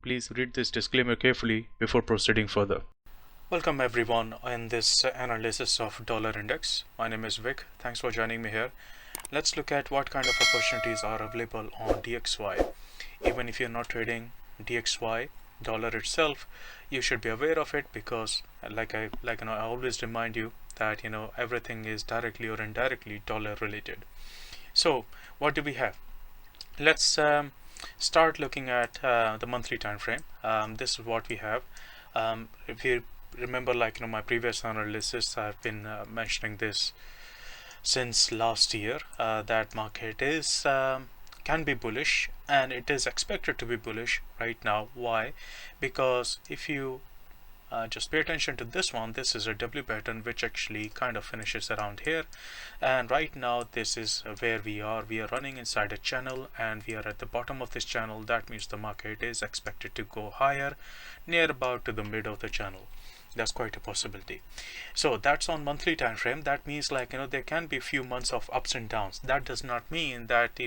please read this disclaimer carefully before proceeding further. Welcome everyone in this analysis of dollar index. My name is Vic. Thanks for joining me here. Let's look at what kind of opportunities are available on DXY. Even if you're not trading DXY, dollar itself, you should be aware of it because I always remind you that everything is directly or indirectly dollar related. So what do we have? Let's start looking at the monthly time frame. This is what we have. If you remember, my previous analysis, I've been mentioning this since last year, that market is can be bullish, and it is expected to be bullish right now. Why? Because if you just pay attention to this one, this is a W pattern which actually kind of finishes around here, and right now this is where we are running inside a channel, and we are at the bottom of this channel. That means the market is expected to go higher near about to the mid of the channel. That's quite a possibility. So that's on monthly time frame. That means there can be a few months of ups and downs. That does not mean that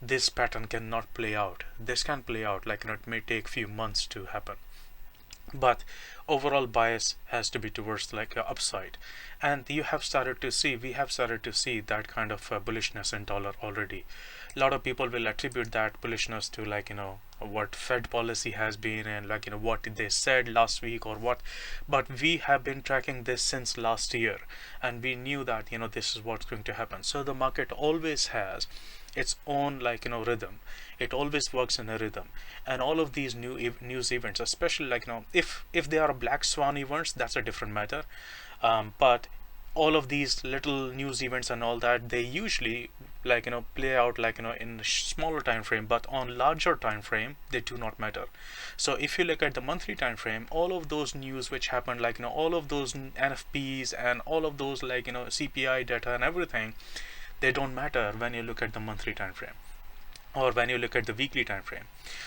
this pattern cannot play out. This can play out, it may take few months to happen, but overall bias has to be towards upside. And we have started to see that kind of bullishness in dollar already. A lot of people will attribute that bullishness to what Fed policy has been, and what they said last week or what, but we have been tracking this since last year, and we knew that this is what's going to happen. So the market always has its own rhythm. It always works in a rhythm, and all of these news events, especially if they are black swan events, that's a different matter, but all of these little news events and all that, they usually play out in smaller time frame, but on larger time frame they do not matter. So if you look at the monthly time frame, all of those news which happened, all of those NFPs and all of those CPI data and everything, they don't matter when you look at the monthly time frame or when you look at the weekly time frame.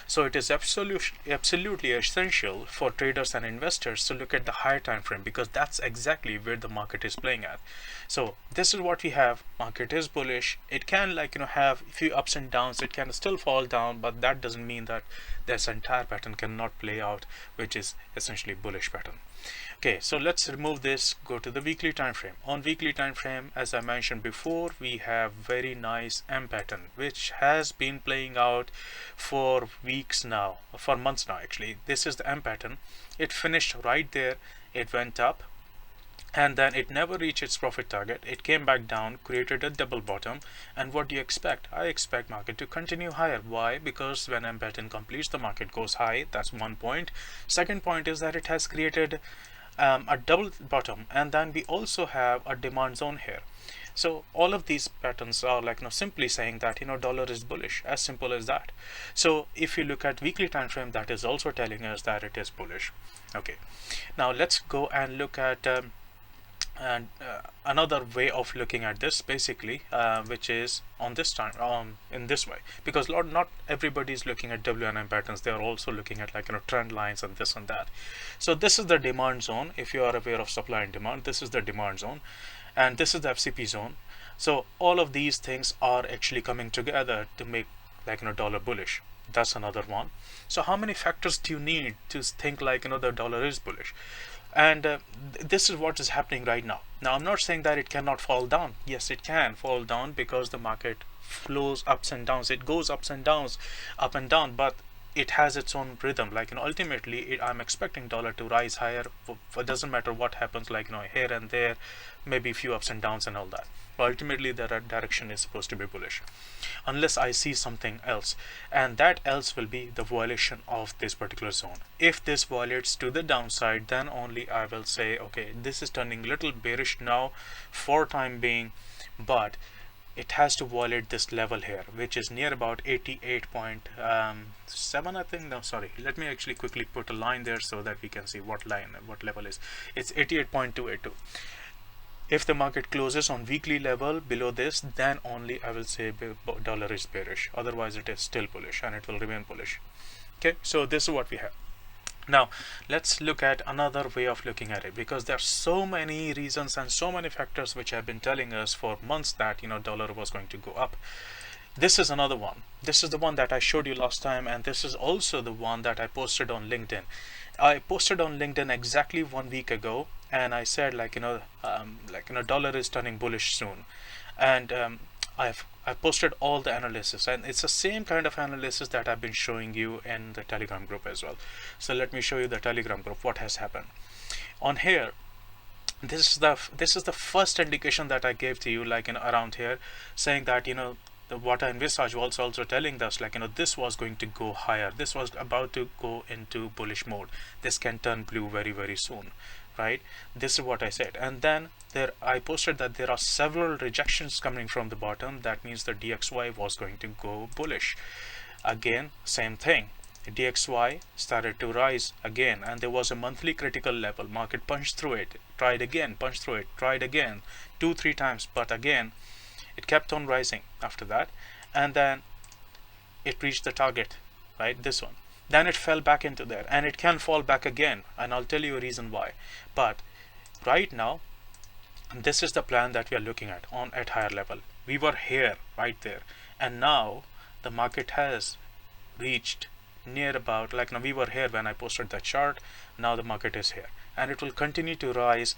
So it is absolutely essential for traders and investors to look at the higher time frame, because that's exactly where the market is playing at. So this is what we have. Market is bullish. It can have a few ups and downs. It can still fall down, but that doesn't mean that this entire pattern cannot play out, which is essentially bullish pattern. Okay, so let's remove this, go to the weekly time frame. On weekly time frame, as I mentioned before, we have very nice M pattern which has been playing out for weeks now, for months now actually. This is the M pattern. It finished right there, it went up, and then it never reached its profit target. It came back down, created a double bottom, and what do you expect? I expect market to continue higher. Why? Because when M pattern completes, the market goes high. That's one point. Second point is that it has created a double bottom, and then we also have a demand zone here. So all of these patterns are simply saying that dollar is bullish, as simple as that. So if you look at weekly time frame, that is also telling us that it is bullish. Okay, now let's go and look at another way of looking at this, basically, which is on this time in this way, because not everybody is looking at WNM patterns. They are also looking at trend lines and this and that. So this is the demand zone. If you are aware of supply and demand, this is the demand zone, and this is the FCP zone. So all of these things are actually coming together to make dollar bullish. That's another one. So how many factors do you need to think the dollar is bullish? And this is what is happening right now. Now I'm not saying that it cannot fall down. Yes, it can fall down, because the market flows ups and downs. It goes ups and downs, up and down, but it has its own rhythm. Ultimately I'm expecting dollar to rise higher. It doesn't matter what happens, here and there, maybe a few ups and downs and all that. But ultimately the direction is supposed to be bullish, unless I see something else, and that else will be the violation of this particular zone. If this violates to the downside, then only I will say, okay, this is turning a little bearish now for time being, but it has to violate this level here, which is near about 88.7, I think. No, sorry, let me actually quickly put a line there so that we can see what level is. It's 88.282. If the market closes on weekly level below this, then only I will say dollar is bearish. Otherwise it is still bullish, and it will remain bullish. Okay, so this is what we have. Now let's look at another way of looking at it, because there are so many reasons and so many factors which have been telling us for months that dollar was going to go up. This is another one. This is the one that I showed you last time, and this is also the one that I posted on LinkedIn. I posted on LinkedIn exactly 1 week ago, and I said dollar is turning bullish soon, and I posted all the analysis, and it's the same kind of analysis that I've been showing you in the Telegram group as well. So let me show you the Telegram group. What has happened on here? This is the first indication that I gave to you, around here, saying that what I envisaged was also telling us, this was going to go higher. This was about to go into bullish mode. This can turn blue very, very soon, right? This is what I said. And then I posted that there are several rejections coming from the bottom. That means the DXY was going to go bullish. Again, same thing. DXY started to rise again, and there was a monthly critical level. Market punched through it, tried again, punched through it, tried again, 2-3 times, but again it kept on rising after that, and then it reached the target, right? This one. Then it fell back into there, and it can fall back again, and I'll tell you a reason why. But right now, this is the plan that we are looking at at higher level. We were here, right there, and now the market has reached near about, we were here when I posted that chart. Now the market is here, and it will continue to rise.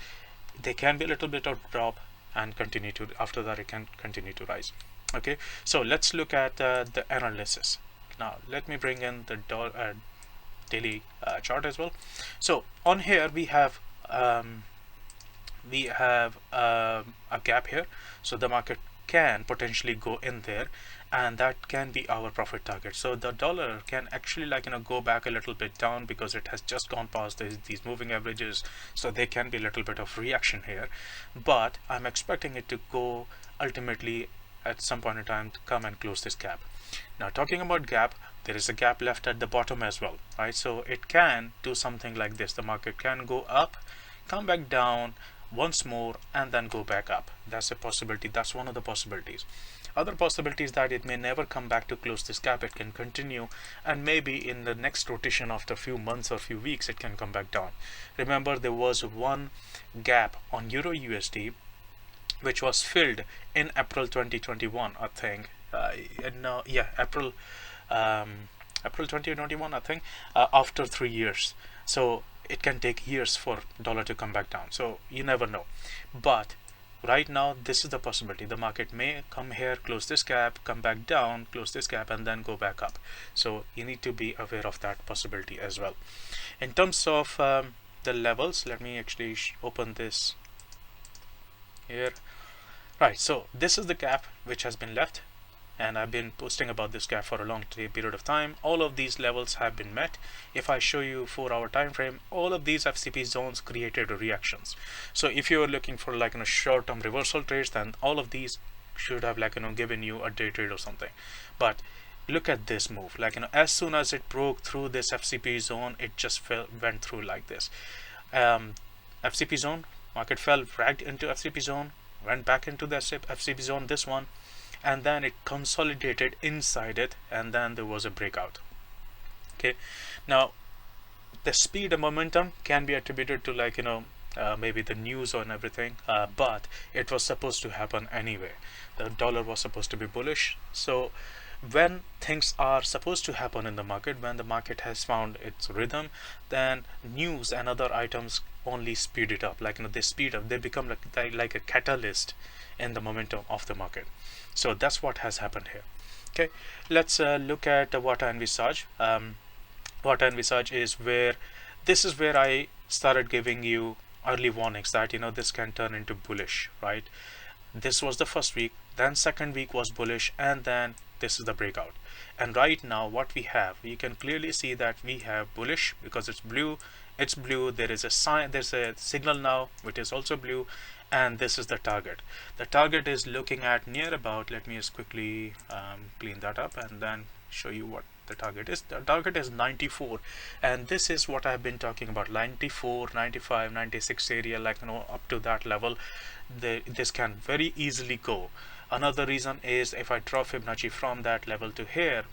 There can be a little bit of drop and continue to, after that it can continue to rise. Okay, so let's look at the analysis. Now let me bring in the daily chart as well. So on here we have a gap here, so the market can potentially go in there, and that can be our profit target. So the dollar can actually go back a little bit down because it has just gone past these moving averages, so there can be a little bit of reaction here, but I'm expecting it to go ultimately at some point in time to come and close this gap. Now talking about gap, there is a gap left at the bottom as well, right? So it can do something like this. The market can go up, come back down once more, and then go back up. That's a possibility. That's one of the possibilities. Other possibilities that it may never come back to close this gap. It can continue, and maybe in the next rotation after a few months or few weeks it can come back down. Remember, there was one gap on Euro USD which was filled in April 2021, I think. April 2021, I think, after 3 years. So it can take years for dollar to come back down, so you never know. But right now, this is the possibility. The market may come here, close this gap, come back down, close this gap, and then go back up. So you need to be aware of that possibility as well. In terms of the levels, let me actually open this here. Right, so this is the gap which has been left, and I've been posting about this gap for a long period of time. All of these levels have been met. If I show you 4-hour time frame, all of these FCP zones created reactions. So if you are looking for short-term reversal trades, then all of these should have given you a day trade or something. But look at this move. As soon as it broke through this FCP zone, it just went through like this. FCP zone, market fell, dragged into FCP zone, went back into the FCP zone, this one, and then it consolidated inside it, and then there was a breakout. Okay, now the speed and momentum can be attributed to maybe the news and everything, but it was supposed to happen anyway. The dollar was supposed to be bullish. So when things are supposed to happen in the market, when the market has found its rhythm, then news and other items only speed it up. They speed up, they become like a catalyst in the momentum of the market. So that's what has happened here. Okay, let's look at what I envisage. What I envisage is this is where I started giving you early warnings that this can turn into bullish, right? This was the first week, then second week was bullish, and then this is the breakout. And right now what we have, you can clearly see that we have bullish because it's blue. It's blue. There is a sign, there's a signal now which is also blue, and this is the target. The target is looking at near about, let me just quickly clean that up and then show you what the target is. The target is 94, and this is what I've been talking about. 94, 95, 96 area, up to that level, this can very easily go. Another reason is if I draw Fibonacci from that level to here,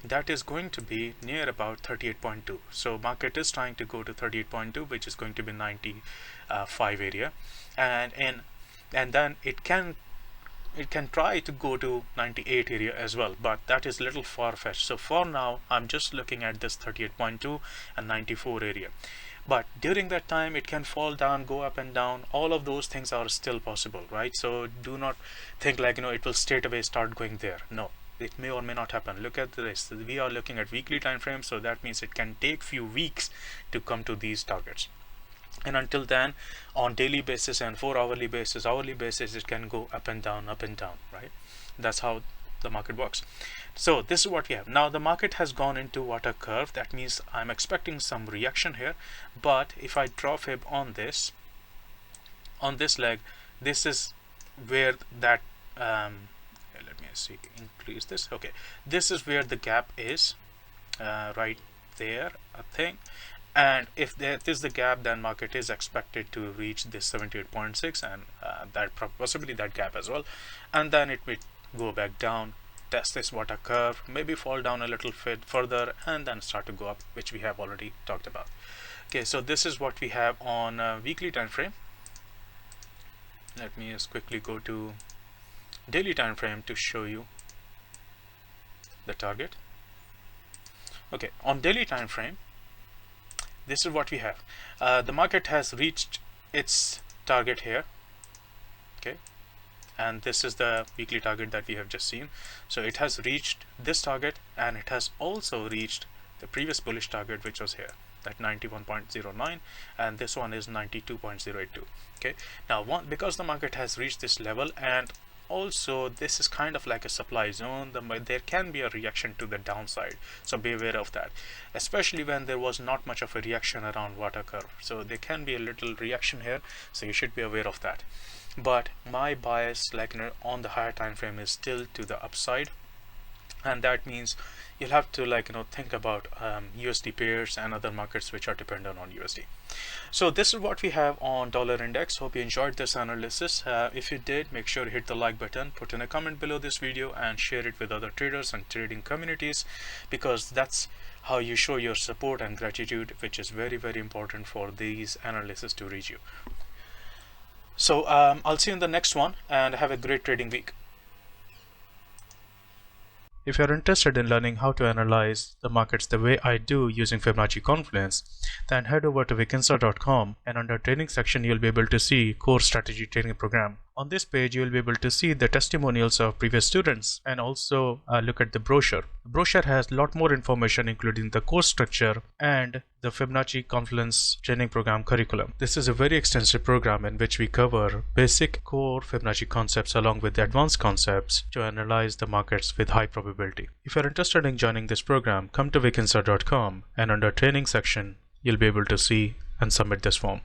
that is going to be near about 38.2. So market is trying to go to 38.2, which is going to be 95 area, and then it can it can try to go to 98 area as well, but that is little far-fetched. So for now I'm just looking at this 38.2 and 94 area, but during that time it can fall down, go up and down. All of those things are still possible, right? So do not think like, it will straight away start going there. No, it may or may not happen. Look at this, we are looking at weekly time frame, so that means it can take few weeks to come to these targets. And until then, on daily basis and 4 hourly basis, it can go up and down, right? That's how the market works. So this is what we have now. The market has gone into water curve. That means I'm expecting some reaction here, but if I draw fib on this leg, this is where that let me see, increase this. Okay, this is where the gap is, right there, I think. And if there is the gap, then market is expected to reach this 78.6 and that possibly that gap as well, and then it will go back down, test this water curve, maybe fall down a little bit further, and then start to go up, which we have already talked about. Okay, so this is what we have on weekly time frame. Let me just quickly go to daily time frame to show you the target. Okay, on daily time frame, this is what we have. The market has reached its target here. Okay, and this is the weekly target that we have just seen. So it has reached this target, and it has also reached the previous bullish target, which was here, that 91.09, and this one is 92.082. okay, now because the market has reached this level, and also this is kind of like a supply zone, there can be a reaction to the downside, so be aware of that, especially when there was not much of a reaction around water curve. So there can be a little reaction here, so you should be aware of that. But my bias, like on the higher time frame, is still to the upside, and that means you'll have to think about USD pairs and other markets which are dependent on USD. So this is what we have on dollar index. Hope you enjoyed this analysis. If you did, make sure to hit the like button, put in a comment below this video, and share it with other traders and trading communities, because that's how you show your support and gratitude, which is very, very important for these analysis to reach you. So I'll see you in the next one, and have a great trading week. If you're interested in learning how to analyze the markets the way I do using Fibonacci Confluence, then head over to vikinsa.com, and under training section you'll be able to see Core Strategy Training Program. On this page you'll be able to see the testimonials of previous students, and also look at the brochure. The brochure has a lot more information, including the course structure and the Fibonacci Confluence Training Program curriculum. This is a very extensive program in which we cover basic core Fibonacci concepts along with the advanced concepts to analyze the markets with high probability. If you're interested in joining this program, come to vikinsa.com, and under training section you'll be able to see and submit this form.